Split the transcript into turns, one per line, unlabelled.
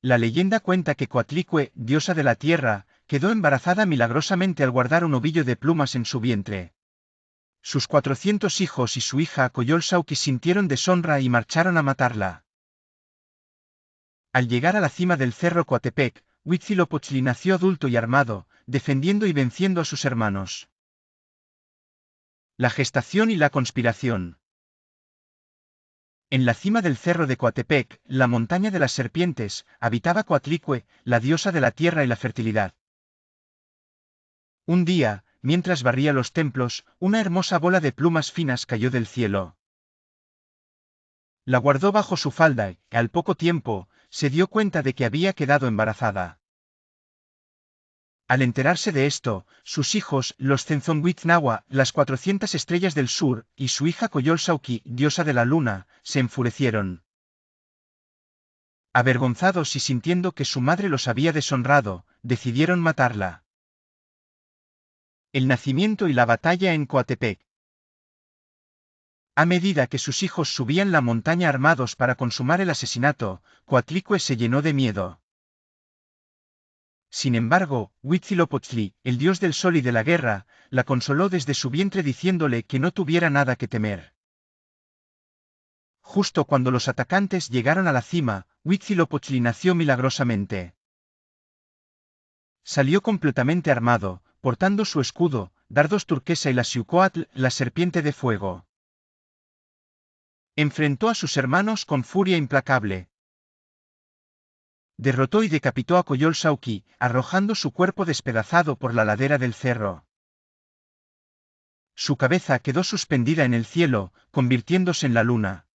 La leyenda cuenta que Coatlicue, diosa de la tierra, quedó embarazada milagrosamente al guardar un ovillo de plumas en su vientre. Sus 400 hijos y su hija Coyolxauhqui sintieron deshonra y marcharon a matarla. Al llegar a la cima del cerro Coatepec, Huitzilopochtli nació adulto y armado, defendiendo y venciendo a sus hermanos. La gestación y la conspiración. En la cima del cerro de Coatepec, la montaña de las serpientes, habitaba Coatlicue, la diosa de la tierra y la fertilidad. Un día, mientras barría los templos, una hermosa bola de plumas finas cayó del cielo. La guardó bajo su falda y, al poco tiempo, se dio cuenta de que había quedado embarazada. Al enterarse de esto, sus hijos, los Cenzohuitznaua, las 400 estrellas del sur, y su hija Coyolxauhqui, diosa de la luna, se enfurecieron. Avergonzados y sintiendo que su madre los había deshonrado, decidieron matarla. El nacimiento y la batalla en Coatepec. A medida que sus hijos subían la montaña armados para consumar el asesinato, Coatlicue se llenó de miedo. Sin embargo, Huitzilopochtli, el dios del sol y de la guerra, la consoló desde su vientre diciéndole que no tuviera nada que temer. Justo cuando los atacantes llegaron a la cima, Huitzilopochtli nació milagrosamente. Salió completamente armado, portando su escudo, dardos turquesa y la Xiucoatl, la serpiente de fuego. Enfrentó a sus hermanos con furia implacable. Derrotó y decapitó a Coyolxauhqui, arrojando su cuerpo despedazado por la ladera del cerro. Su cabeza quedó suspendida en el cielo, convirtiéndose en la luna.